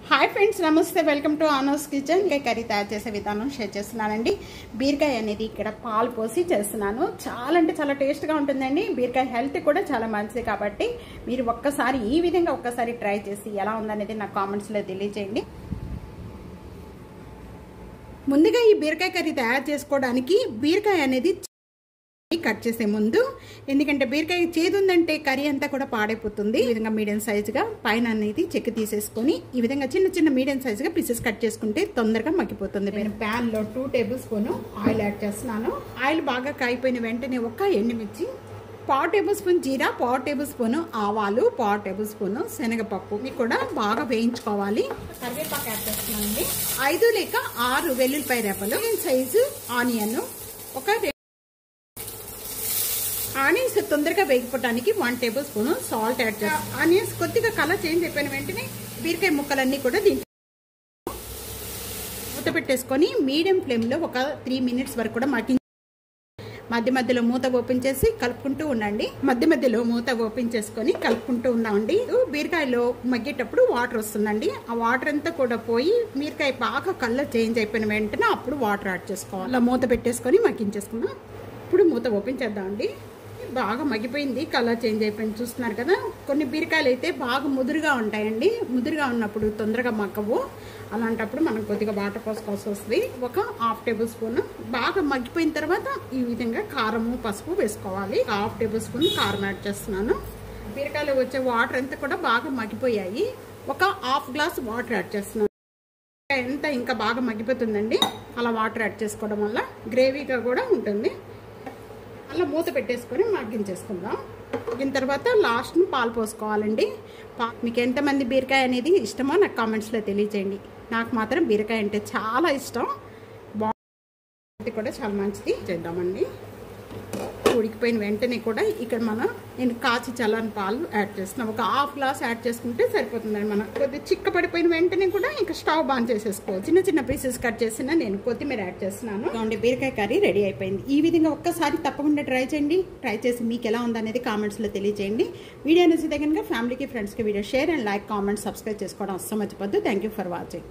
Hi friends, నమస్తే. Welcome to ఆనోస్ kitchen. ఇంకా కర్రీ తయారు చేసే విధానం షేర్ చేస్తున్నానండి. బీరకాయ అనేది ఇక్కడ పాలు పోసి చేస్తున్నాను. చాలా అంటే చాలా టేస్ట్గా ఉంటుందండి. బీరకాయ హెల్త్ కూడా చాలా మంచిది కాబట్టి మీరు ఒక్కసారి ఈ విధంగా ఒక్కసారి ట్రై చేసి ఎలా ఉందనేది నాకు కామెంట్స్లో తెలియజేయండి. ముందుగా ఈ బీరకాయ కర్రీ తయారు చేసుకోవడానికి బీరకాయ అనేది కట్ చేసే ముందు, ఎందుకంటే బీరకాయ చేదు ఉందంటే కర్రీ అంతా కూడా పాడైపోతుంది. ఈ విధంగా మీడియం సైజుగా పైన అనేది చెక్కి తీసేసుకొని ఈ విధంగా చిన్న చిన్న మీడియం సైజుగా పీసెస్ కట్ చేసుకుంటే తొందరగా మగ్గిపోతుంది. నేను ప్యాన్ లో 2 టేబుల్ స్పూన్ ఆయిల్ యాడ్ చేస్తున్నాను. ఆయిల్ బాగా కాగిపోయిన వెంటనే ఒక ఎండుమిర్చి, 1/4 టేబుల్ స్పూన్ జీరా, 1/4 టేబుల్ స్పూన్ ఆవాలు, 1/4 టేబుల్ స్పూన్ శనగపప్పు ఇవి కూడా బాగా వేయించుకోవాలి. కరివేపాకు యాడ్ చేస్తున్నానండి. 5 లేక 6 వెల్లుల్లిపాయ రెబ్బలు, సైజు ఆనియన్, ఒక ఆనియన్స్ తొందరగా వేగిపోవడానికి 1 టేబుల్ స్పూన్ సాల్ట్ యాడ్ చేస్తాం. ఆనియన్స్ కొద్దిగా కలర్ చేంజ్ అయిపోయిన వెంటనే బీరకాయ ముక్కలన్నీ కూడా దీంట్లో మూత పెట్టేసుకొని మీడియం ఫ్లేమ్లో ఒక 3 మినిట్స్ వరకు కూడా మధ్య మధ్యలో మూత ఓపెన్ చేసి కలుపుకుంటూ ఉండండి. మధ్య మధ్యలో మూత ఓపెన్ చేసుకొని కలుపుకుంటూ ఉండండి. బీరకాయలో మగ్గేటప్పుడు వాటర్ వస్తుందండి. ఆ వాటర్ అంతా కూడా పోయి బీరకాయ బాగా కలర్ చేంజ్ అయిపోయిన వెంటనే అప్పుడు వాటర్ యాడ్ చేసుకోవాలి. అలా మూత పెట్టేసుకొని మగ్గించేసుకుందాం. ఇప్పుడు మూత ఓపెన్ చేద్దామండి. బాగా మగ్గిపోయింది, కలర్ చేంజ్ అయిపోయింది, చూస్తున్నారు కదా. కొన్ని బీరకాయలు అయితే బాగా ముదురుగా ఉంటాయండి. ముదురుగా ఉన్నప్పుడు తొందరగా మగ్గవు. అలాంటప్పుడు మనం కొద్దిగా వాటర్ పోసుకోవాల్సి వస్తుంది. ఒక 1/2 టేబుల్ స్పూన్ బాగా మగ్గిపోయిన తర్వాత ఈ విధంగా కారము పసుపు వేసుకోవాలి. 1/2 టేబుల్ స్పూన్ కారం యాడ్ చేస్తున్నాను. బీరకాయలు వచ్చే వాటర్ అంతా కూడా బాగా మగ్గిపోయాయి. ఒక 1/2 గ్లాస్ వాటర్ యాడ్ చేస్తున్నాను. ఎంత ఇంకా బాగా మగ్గిపోతుందండి. అలా వాటర్ యాడ్ చేసుకోవడం వల్ల గ్రేవీగా కూడా ఉంటుంది. అలా మూత పెట్టేసుకొని మగ్గించేసుకుందాం. మగ్గిన తర్వాత లాస్ట్ పాలు పోసుకోవాలండి. మీకు ఎంతమంది బీరకాయ అనేది ఇష్టమో నాకు కామెంట్స్లో తెలియజేయండి. నాకు మాత్రం బీరకాయ అంటే చాలా ఇష్టం. బాగుంది కూడా చాలా మంచిది. చేద్దామండి. ఉడికిపోయిన వెంటనే కూడా ఇక్కడ నేను కాచి చల్లని పాలు యాడ్ చేస్తున్నాను. ఒక 1/2 గ్లాస్ యాడ్ చేసుకుంటే సరిపోతుందండి. మనం కొద్దిగా చిక్క పడిపోయిన వెంటనే కూడా ఇంకా స్టవ్ ఆన్ చేసేసుకోవచ్చు. చిన్న చిన్న పీసెస్ కట్ చేసిన నేను కొత్తిమీర యాడ్ చేస్తున్నాను. కాబట్టి బీరకాయ కర్రీ రెడీ అయిపోయింది. ఈ విధంగా ఒక్కసారి తప్పకుండా ట్రై చేయండి. ట్రై చేసి మీకు ఎలా ఉందనేది కామెంట్స్లో తెలియజేయండి. వీడియో నచ్చితే కనుక ఫ్యామిలీకి ఫ్రెండ్స్కి video share and like, comment, subscribe చేసుకోవడం అస్సలు మర్చిపోద్దు. Thank you for watching.